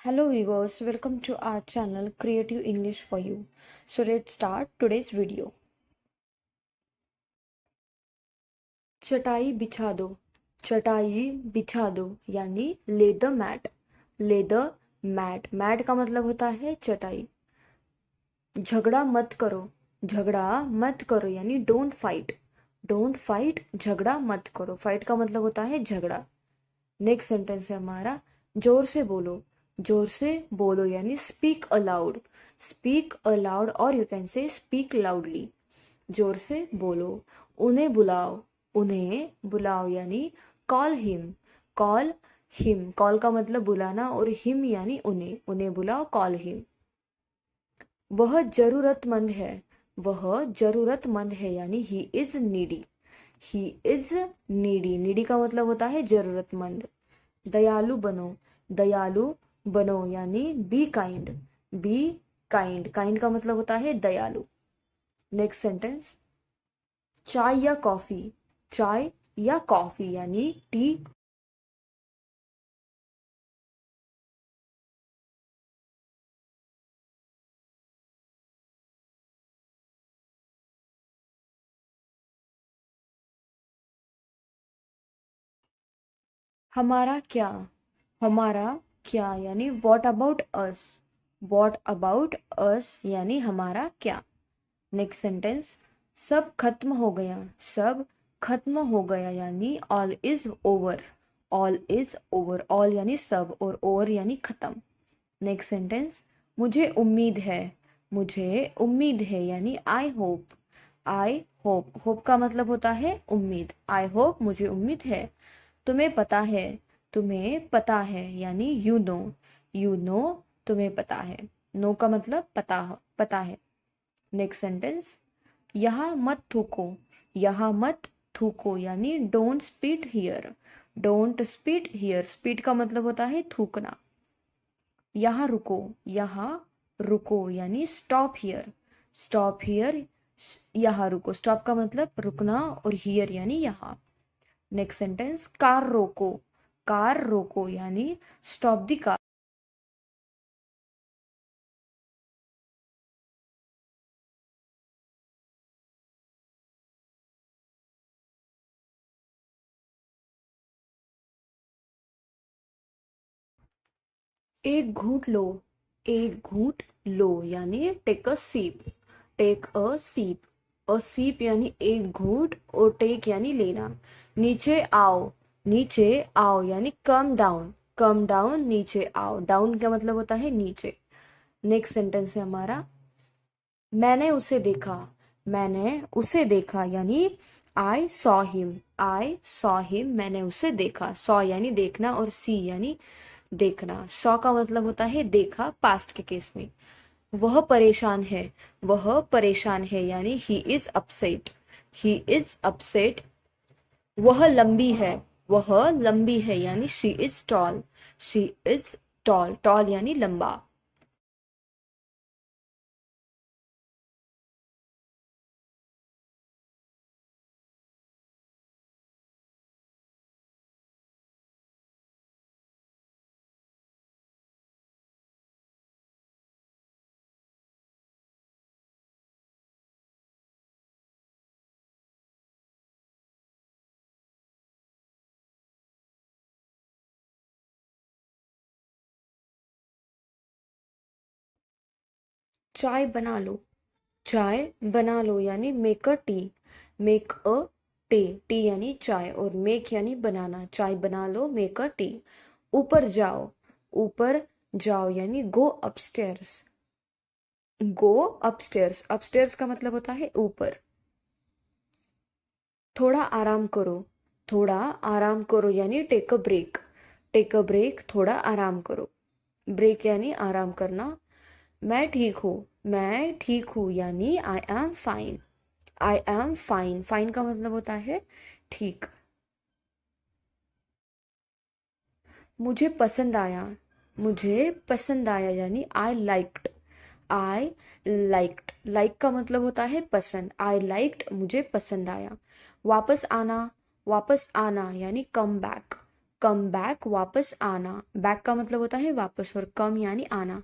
Hello viewers, welcome to our channel Creative English for You. So let's start today's video. चटाई बिछा दो, चटाई बिछा दो यानी ले द मैट, ले द मैट। मैट का मतलब होता है चटाई। झगड़ा मत करो, झगड़ा मत करो यानी डोंट फाइट, डोंट फाइट झगड़ा मत करो। फाइट का मतलब होता है झगड़ा। नेक्स्ट सेंटेंस है हमारा जोर से बोलो, जोर से बोलो यानी स्पीक अलाउड, स्पीक अलाउड और you can say speak loudly. जोर से बोलो। उन्हें बुलाओ, उन्हें बुलाओ यानी call him, call him. Call का मतलब बुलाना और हिम यानी उन्हें, उन्हें बुलाओ, कॉल हिम। वह जरूरतमंद है, वह जरूरतमंद है यानी he is needy, he is needy. Needy का मतलब होता है जरूरतमंद। दयालु बनो, दयालु बनो यानी be kind, be kind. Kind का मतलब होता है दयालु। नेक्स्ट सेंटेंस चाय या कॉफी, चाय या कॉफी यानी टी। हमारा क्या, हमारा क्या यानी what about us, what about us यानी हमारा क्या। नेक्स्ट सेंटेंस सब खत्म हो गया, सब खत्म हो गया यानी all is over, all is over. All यानी सब और ओवर यानी खत्म। नेक्स्ट सेंटेंस मुझे उम्मीद है, मुझे उम्मीद है यानी I hope, I hope. Hope का मतलब होता है उम्मीद। आई होप मुझे उम्मीद है। तुम्हें पता है, तुम्हें पता है यानी यू नो, यू नो तुम्हें पता है। नो का मतलब पता, पता है। नेक्स्ट सेंटेंस यहाँ मत थूको, यहाँ मत थूको यानी don't spit here, don't spit here. Spit का मतलब होता है थूकना। यहाँ रुको, यहाँ रुको यानी स्टॉप हियर, स्टॉप हियर। यहाँ रुको, स्टॉप का मतलब रुकना और हियर यानी यहाँ। नेक्स्ट सेंटेंस कार रोको, कार रोको यानी स्टॉप द कार। एक घूंट लो, एक घूंट लो यानी टेक अ सीप, टेक अ सीप। अ सीप यानी एक घूंट और टेक यानी लेना। नीचे आओ, नीचे आओ यानी कम डाउन, कम डाउन नीचे आओ। डाउन का मतलब होता है नीचे। नेक्स्ट सेंटेंस है हमारा मैंने उसे देखा, मैंने उसे देखा यानी I saw him, I saw him. मैंने उसे देखा। सॉ यानी देखना और सी यानी देखना। सॉ का मतलब होता है देखा पास्ट के केस में। वह परेशान है, वह परेशान है यानी he is upset, he is upset. वह लंबी है, वह लंबी है यानी she is tall, she is tall. Tall यानी लंबा। चाय बना लो, चाय बना लो यानी make a tea, make a tea. Tea यानी चाय और मेक यानी बनाना। चाय बना लो, मेक अ टी। ऊपर जाओ, ऊपर जाओ यानी गो अपस्टेयर्स, गो अपस्टेयर्स। अपस्टेयर्स का मतलब होता है ऊपर। थोड़ा आराम करो, थोड़ा आराम करो यानी take a break, take a break. थोड़ा आराम करो। ब्रेक यानी आराम करना। मैं ठीक हूँ, मैं ठीक हूँ यानी I am fine, I am fine. Fine का मतलब होता है ठीक। मुझे पसंद आया, मुझे पसंद आया यानी I liked, I liked. Like का मतलब होता है पसंद। आई लाइक्ड मुझे पसंद आया। वापस आना, वापस आना यानी कम बैक, कम बैक वापस आना, बैक का मतलब होता है वापस और कम यानी आना।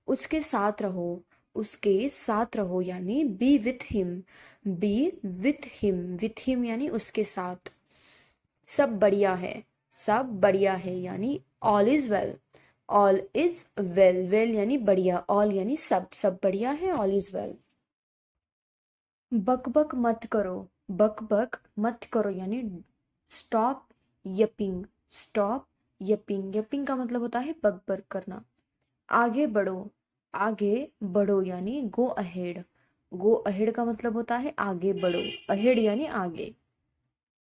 उसके साथ रहो, उसके साथ रहो यानी B with him, B with him यानी उसके साथ। सब बढ़िया है, सब बढ़िया है यानी all is well, all is well, well यानी बढ़िया, ऑल यानी सब, सब बढ़िया है, ऑल इज वेल। बक बक मत करो, बक बक मत करो यानी स्टॉप यपिंग, स्टॉप यपिंग, यपिंग का मतलब होता है बक बक करना। आगे बढ़ो, आगे बढ़ो यानी गो अहेड, गो अहेड का मतलब होता है आगे बढ़ो, अहेड यानी आगे।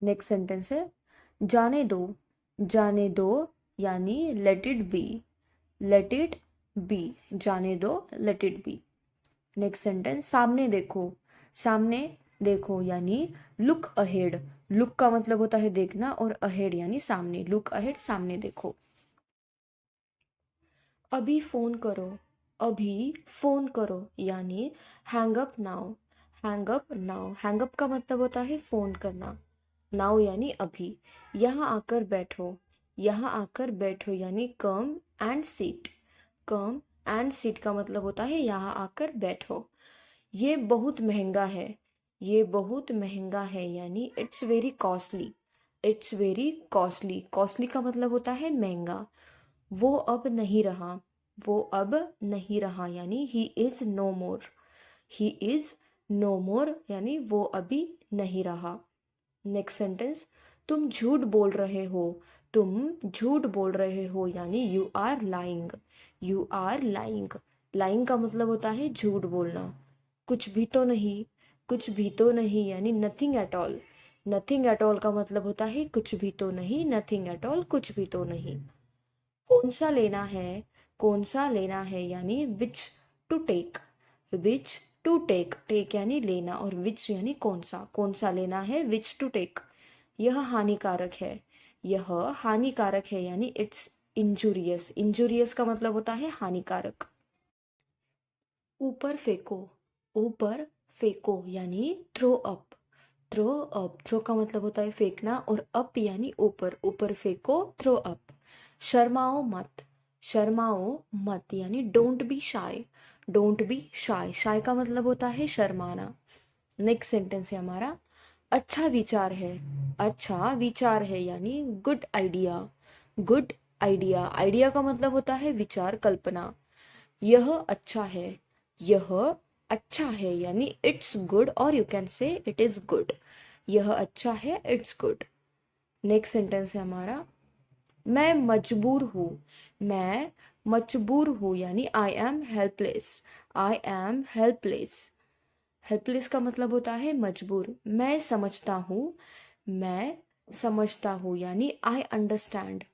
नेक्स्ट सेंटेंस है जाने दो, जाने दो यानी let it be, let it be, जाने दो let it be. Next sentence सामने देखो, सामने देखो यानी लुक अहेड, लुक का मतलब होता है देखना और अहेड यानी सामने, लुक अहेड सामने देखो। अभी फोन करो, अभी फोन करो यानी hang up now, hang up now, hang up का मतलब होता है फोन करना, नाउ यानी अभी। यहाँ आकर बैठो, यहाँ आकर बैठो यानी come and seat, come and seat का मतलब होता है यहाँ आकर बैठो। ये बहुत महंगा है, ये बहुत महंगा है यानी it's very costly, it's very costly, costly का मतलब होता है महंगा। वो अब नहीं रहा, वो अब नहीं रहा यानी he is no more, he is no more यानी वो अभी नहीं रहा। नेक्स्ट सेंटेंस तुम झूठ बोल रहे हो, तुम झूठ बोल रहे हो यानी you are lying, you are lying, lying का मतलब होता है झूठ बोलना। कुछ भी तो नहीं, कुछ भी तो नहीं यानी nothing at all, nothing at all का मतलब होता है कुछ भी तो नहीं, नथिंग एट ऑल कुछ भी तो नहीं। कौन सा लेना है, कौन सा लेना है यानी which to take, which to take, take यानी लेना और विच यानी कौन सा लेना है, विच टू टेक। यह हानिकारक है, यह हानिकारक है यानी इट्स इंजूरियस, इंजूरियस का मतलब होता है हानिकारक। ऊपर फेंको, ऊपर फेंको यानी throw up, throw up, throw का मतलब होता है फेंकना और अप यानी ऊपर, ऊपर फेंको थ्रो अप। शर्माओ मत, शर्माओ मत यानी don't be shy, don't be shy, shy का मतलब होता है शर्माना। नेक्स्ट सेंटेंस है हमारा अच्छा विचार है, अच्छा विचार है यानी good idea, good idea, idea का मतलब होता है विचार कल्पना। यह अच्छा है, यह अच्छा है यानी इट्स गुड और you can say it is good, यह अच्छा है इट्स गुड। नेक्स्ट सेंटेंस है हमारा मैं मजबूर हूँ, मैं मजबूर हूँ यानी I am helpless, I am helpless, helpless का मतलब होता है मजबूर। मैं समझता हूँ, मैं समझता हूँ यानी आई अंडरस्टैंड,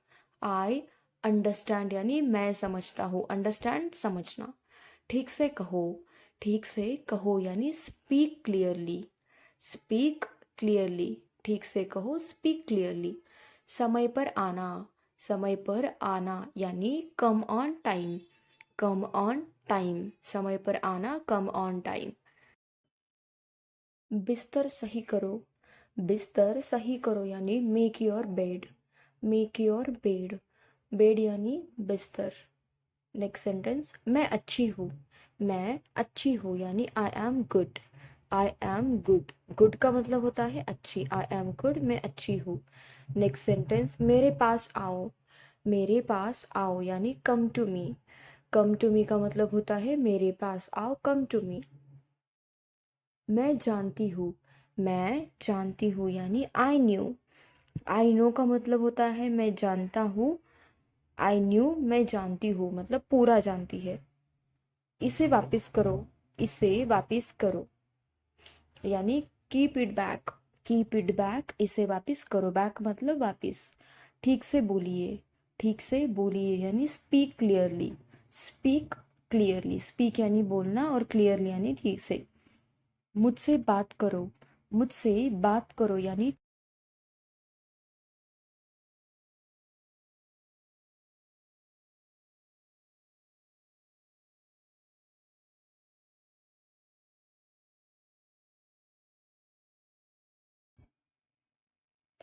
आई अंडरस्टैंड यानी मैं समझता हूँ, अंडरस्टैंड समझना। ठीक से कहो, ठीक से कहो यानी स्पीक क्लियरली, स्पीक क्लियरली, ठीक से कहो स्पीक क्लियरली। समय पर आना, समय पर आना यानी come on time, come on time, समय पर आना कम ऑन टाइम। बिस्तर सही करो, बिस्तर सही करो यानी make your bed, make your bed, bed यानी बिस्तर। नेक्स्ट सेंटेंस मैं अच्छी हूँ, मैं अच्छी हूँ यानी I am good, I am good, good का मतलब होता है अच्छी, आई एम गुड, मैं अच्छी हूँ। नेक्स्ट सेंटेंस मेरे पास आओ, मेरे पास आओ यानी come to me, come to me का मतलब होता है मेरे पास आओ, कम टू मी। मैं जानती हूँ, मैं जानती हूँ यानी आई न्यू, आई नो का मतलब होता है मैं जानता हूँ, आई न्यू मैं जानती हूँ मतलब पूरा जानती है। इसे वापस करो, इसे वापस करो यानी keep it back, keep it back, इसे वापस करो, बैक मतलब वापस। ठीक से बोलिए, ठीक से बोलिए यानी speak clearly, speak clearly, speak यानी बोलना और क्लियरली यानी ठीक से। मुझसे बात करो, मुझसे बात करो यानी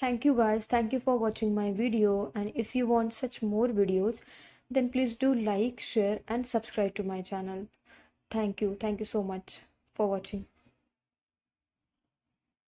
Thank you guys. Thank you for watching my video. And if you want such more videos, then please do like, share, and subscribe to my channel. Thank you. Thank you so much for watching.